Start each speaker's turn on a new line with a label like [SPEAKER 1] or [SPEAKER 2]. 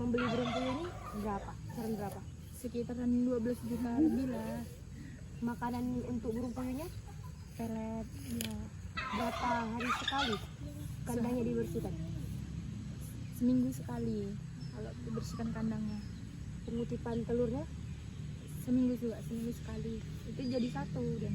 [SPEAKER 1] membeli burung puyuh ini berapa? Kisaran berapa?
[SPEAKER 2] Sekitaran 12 juta lebih lah.
[SPEAKER 1] Makanan untuk burung puyuhnya
[SPEAKER 2] Pelet ya
[SPEAKER 1] berapa hari sekali kandangnya dibersihkan?
[SPEAKER 2] seminggu sekali kalau dibersihkan kandangnya.
[SPEAKER 1] Pengutipan telurnya
[SPEAKER 2] Seminggu juga, seminggu sekali. Itu jadi satu dan